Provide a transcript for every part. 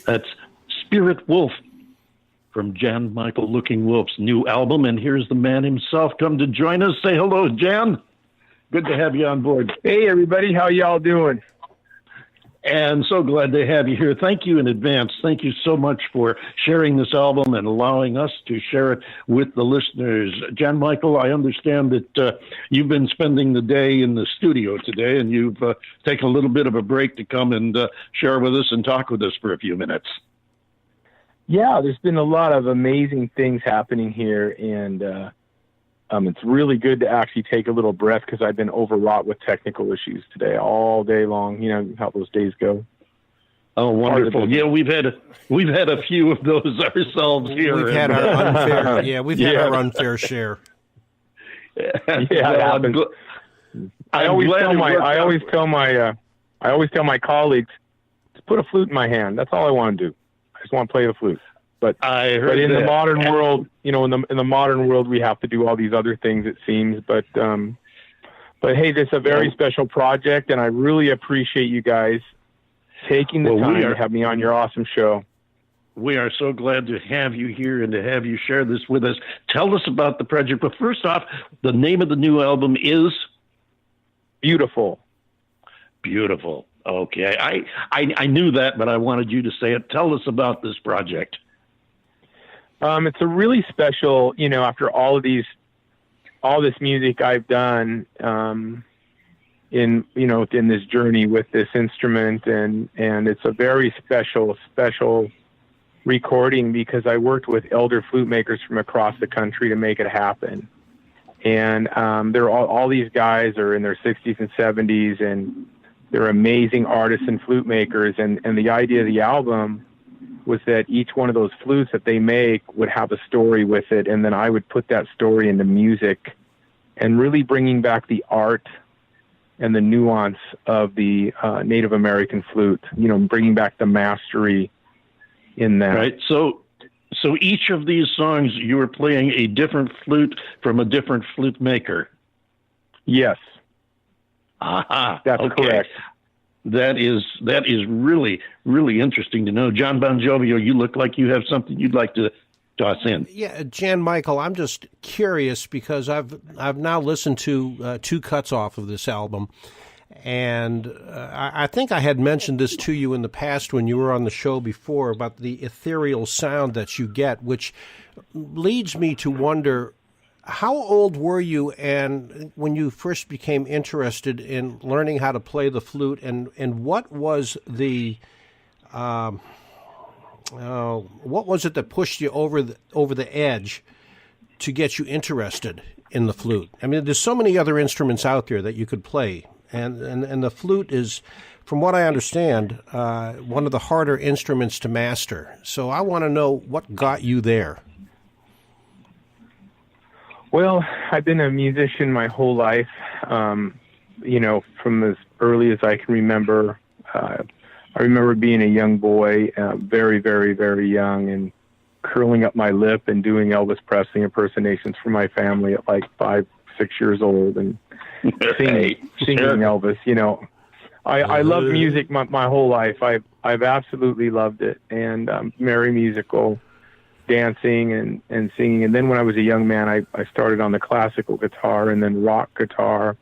That's Spirit Wolf from Jan Michael Looking Wolf's new album. And here's the man himself come to join us. Say hello, Jan. Good to have you on board. Hey, everybody. How y'all doing? And so glad to have you here. Thank you in advance. Thank you so much for sharing this album and allowing us to share it with the listeners. Jan Michael, I understand that you've been spending the day in the studio today, and you've taken a little bit of a break to come and share with us and talk with us for a few minutes. Yeah, there's been a lot of amazing things happening here, and it's really good to actually take a little breath because I've been overwrought with technical issues today all day long. You know how those days go. Oh, wonderful! Yeah, we've had a few of those ourselves here. We've had our unfair, had our unfair share. Yeah, I always tell my colleagues to put a flute in my hand. That's all I want to do. I just want to play the flute. But in the modern world, in the modern world, we have to do all these other things, it seems. But hey, this is a very special project, and I really appreciate you guys taking the time to have me on your awesome show. We are so glad to have you here and to have you share this with us. Tell us about the project. But first off, the name of the new album is Beautiful. Beautiful. Okay, I knew that, but I wanted you to say it. Tell us about this project. It's a really special, after all this music I've done, in this journey with this instrument, and it's a very special recording because I worked with elder flute makers from across the country to make it happen. And, they're all these guys are in their 60s and 70s, and they're amazing artists and flute makers. And the idea of the album was that each one of those flutes that they make would have a story with it, and then I would put that story into music and really bringing back the art and the nuance of the Native American flute, bringing back the mastery in that. Right. So each of these songs, you were playing a different flute from a different flute maker. Yes. Aha. That's correct. That is really, really interesting to know. John Bon Jovi, you look like you have something you'd like to toss in. Yeah, Jan Michael, I'm just curious because I've now listened to 2 cuts off of this album, and I think I had mentioned this to you in the past when you were on the show before about the ethereal sound that you get, which leads me to wonder, how old were you and when you first became interested in learning how to play the flute, and what was the what was it that pushed you over the edge to get you interested in the flute? I mean, there's so many other instruments out there that you could play, and the flute is, from what I understand, one of the harder instruments to master. So I want to know what got you there. Well, I've been a musician my whole life, from as early as I can remember. I remember being a young boy, very, very, very young, and curling up my lip and doing Elvis Presley impersonations for my family at like 5, 6 years old, and singing Elvis. I love music my whole life. I've absolutely loved it, and very musical. Dancing and singing. And then when I was a young man, I started on the classical guitar and then rock guitar.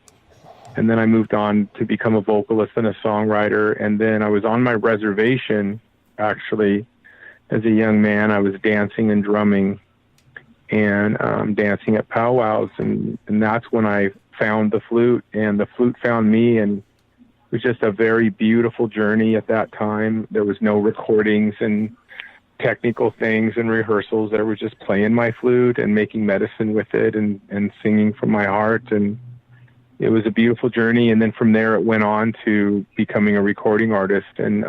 And then I moved on to become a vocalist and a songwriter. And then I was on my reservation, actually, as a young man. I was dancing and drumming and dancing at powwows. And that's when I found the flute, and the flute found me. And it was just a very beautiful journey at that time. There was no recordings and technical things and rehearsals. I was just playing my flute and making medicine with it and singing from my heart. And it was a beautiful journey. And then from there, it went on to becoming a recording artist. And,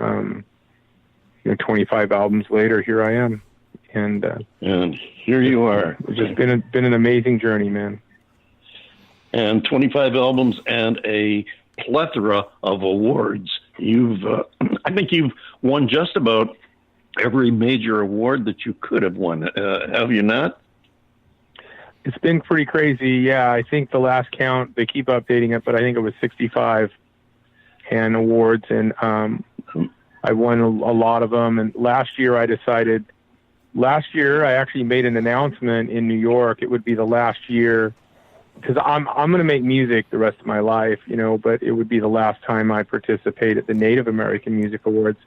25 albums later, here I am. And here you are. It's just been an amazing journey, man. And 25 albums and a plethora of awards. I think you've won just about every major award that you could have won, have you not? It's been pretty crazy, yeah. I think the last count, they keep updating it, but I think it was 65 and awards. And I won a lot of them. And last year I actually made an announcement in New York. It would be the last year, because I'm going to make music the rest of my life, but it would be the last time I participate at the Native American Music Awards.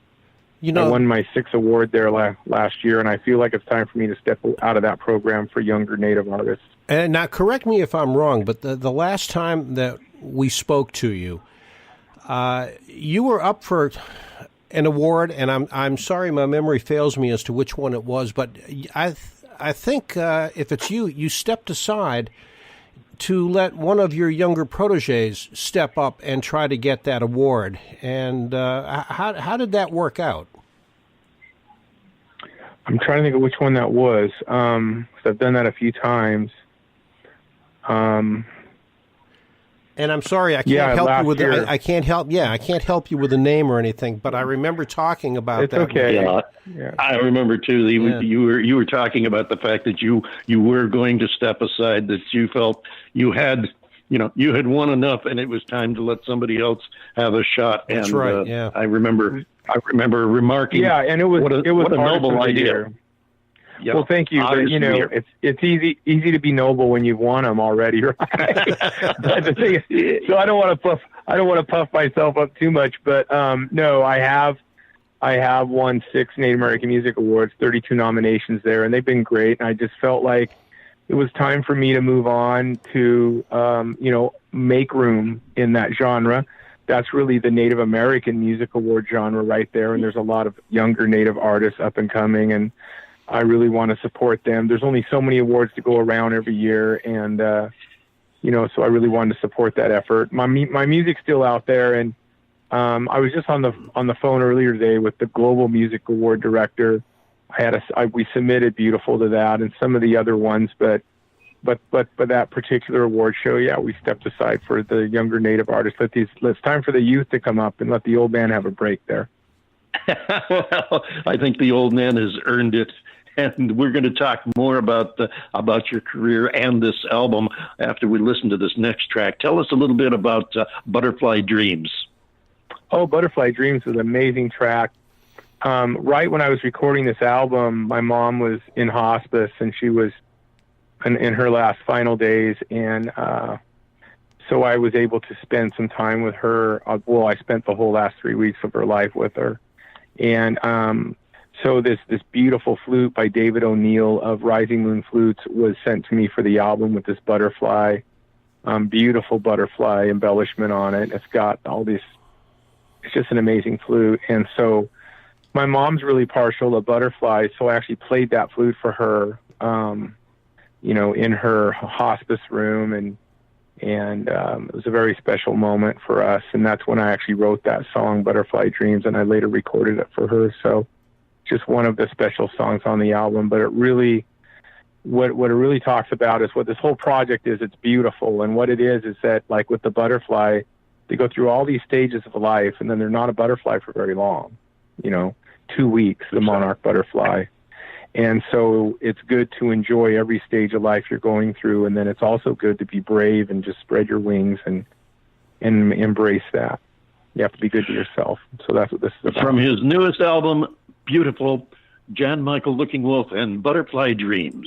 I won my 6th award there last year, and I feel like it's time for me to step out of that program for younger Native artists. And now, correct me if I'm wrong, but the last time that we spoke to you, you were up for an award, and I'm sorry my memory fails me as to which one it was, but I think if it's you stepped aside to let one of your younger proteges step up and try to get that award. And how did that work out? I'm trying to think of which one that was, 'cause I've done that a few times. And I'm sorry, I can't help you with I can't help you with a name or anything. But I remember talking about it's that. Okay. Yeah, I remember too. You were talking about the fact that you were going to step aside, that you felt you had won enough, and it was time to let somebody else have a shot. That's and, right. Yeah, I remember remarking. Yeah, and it was what a noble idea. Yep. Well, thank you. But, it's easy to be noble when you've won them already, right? But the thing is, so I don't want to puff myself up too much, but no, I have won 6 Native American Music Awards, 32 nominations there, and they've been great. And I just felt like it was time for me to move on to make room in that genre. That's really the Native American Music Award genre right there, and there's a lot of younger Native artists up and coming, and I really want to support them. There's only so many awards to go around every year, and so I really wanted to support that effort. My music's still out there, and I was just on the phone earlier today with the Global Music Award director. We submitted Beautiful to that and some of the other ones, but that particular award show, we stepped aside for the younger Native artists. It's time for the youth to come up and let the old man have a break there. Well, I think the old man has earned it. And we're going to talk more about your career and this album after we listen to this next track. Tell us a little bit about Butterfly Dreams. Oh, Butterfly Dreams was an amazing track. Right when I was recording this album, my mom was in hospice, and she was in her last final days. And so I was able to spend some time with her. I spent the whole last 3 weeks of her life with her. And so this beautiful flute by David O'Neill of Rising Moon Flutes was sent to me for the album with this butterfly, beautiful butterfly embellishment on it. It's got all these, it's just an amazing flute. And so my mom's really partial to butterflies, so I actually played that flute for her, in her hospice room, and it was a very special moment for us. And that's when I actually wrote that song, Butterfly Dreams, and I later recorded it for her. So just one of the special songs on the album, but it really, what it really talks about is what this whole project is. It's beautiful. And what it is that, like with the butterfly, they go through all these stages of life, and then they're not a butterfly for very long, 2 weeks, the monarch butterfly. And so it's good to enjoy every stage of life you're going through. And then it's also good to be brave and just spread your wings and embrace that. You have to be good to yourself. So that's what this is about. From his newest album, Beautiful, Jan Michael Looking Wolf and Butterfly Dreams.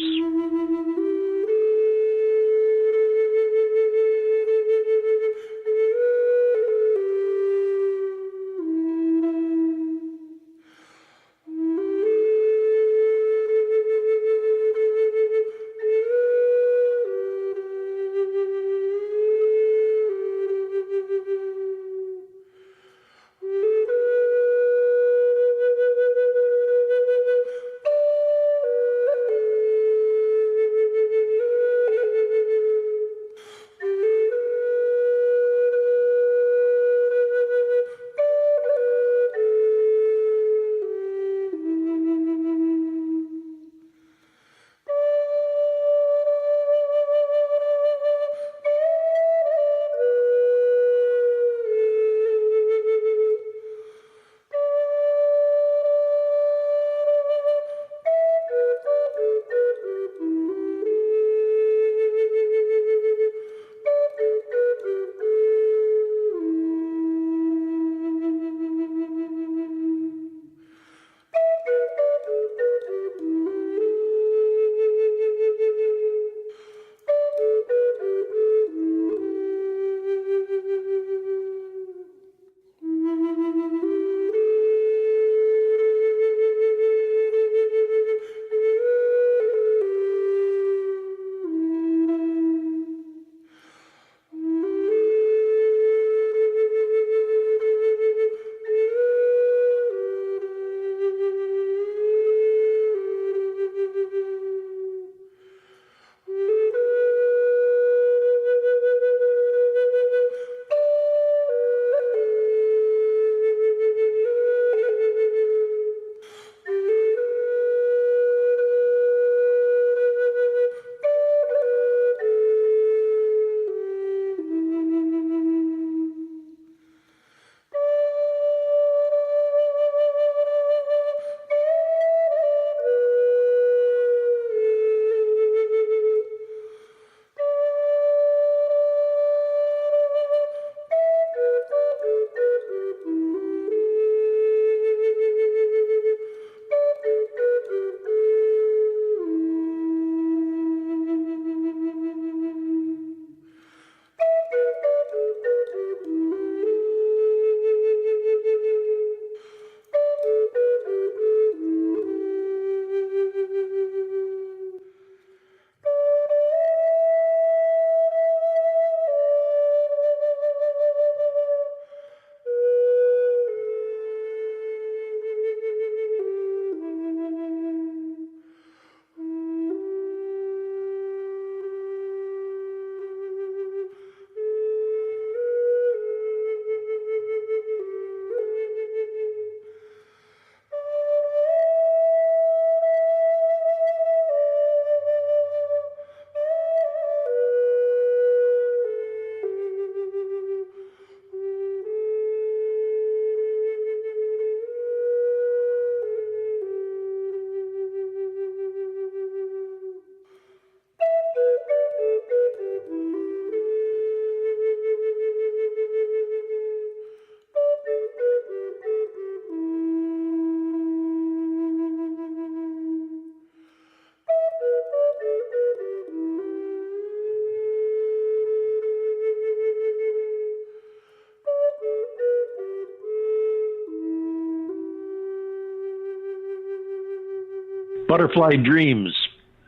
Butterfly Dreams.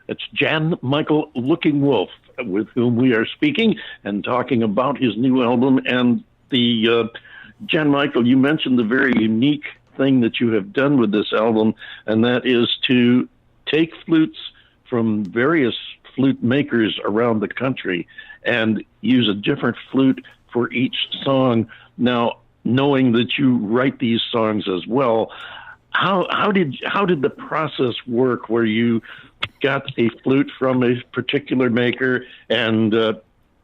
It's Jan Michael Looking Wolf, with whom we are speaking and talking about his new album. And the Jan Michael, you mentioned the very unique thing that you have done with this album, and that is to take flutes from various flute makers around the country and use a different flute for each song. Now, knowing that you write these songs as well, how did the process work where you got a flute from a particular maker and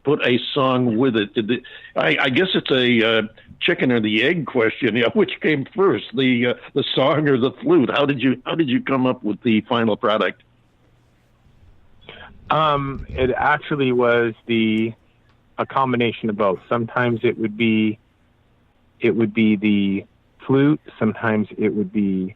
put a song with it? I guess it's a chicken or the egg question. Which came first, the song or the flute? How did you come up with the final product? It actually was a combination of both. Sometimes it would be the flute. Sometimes it would be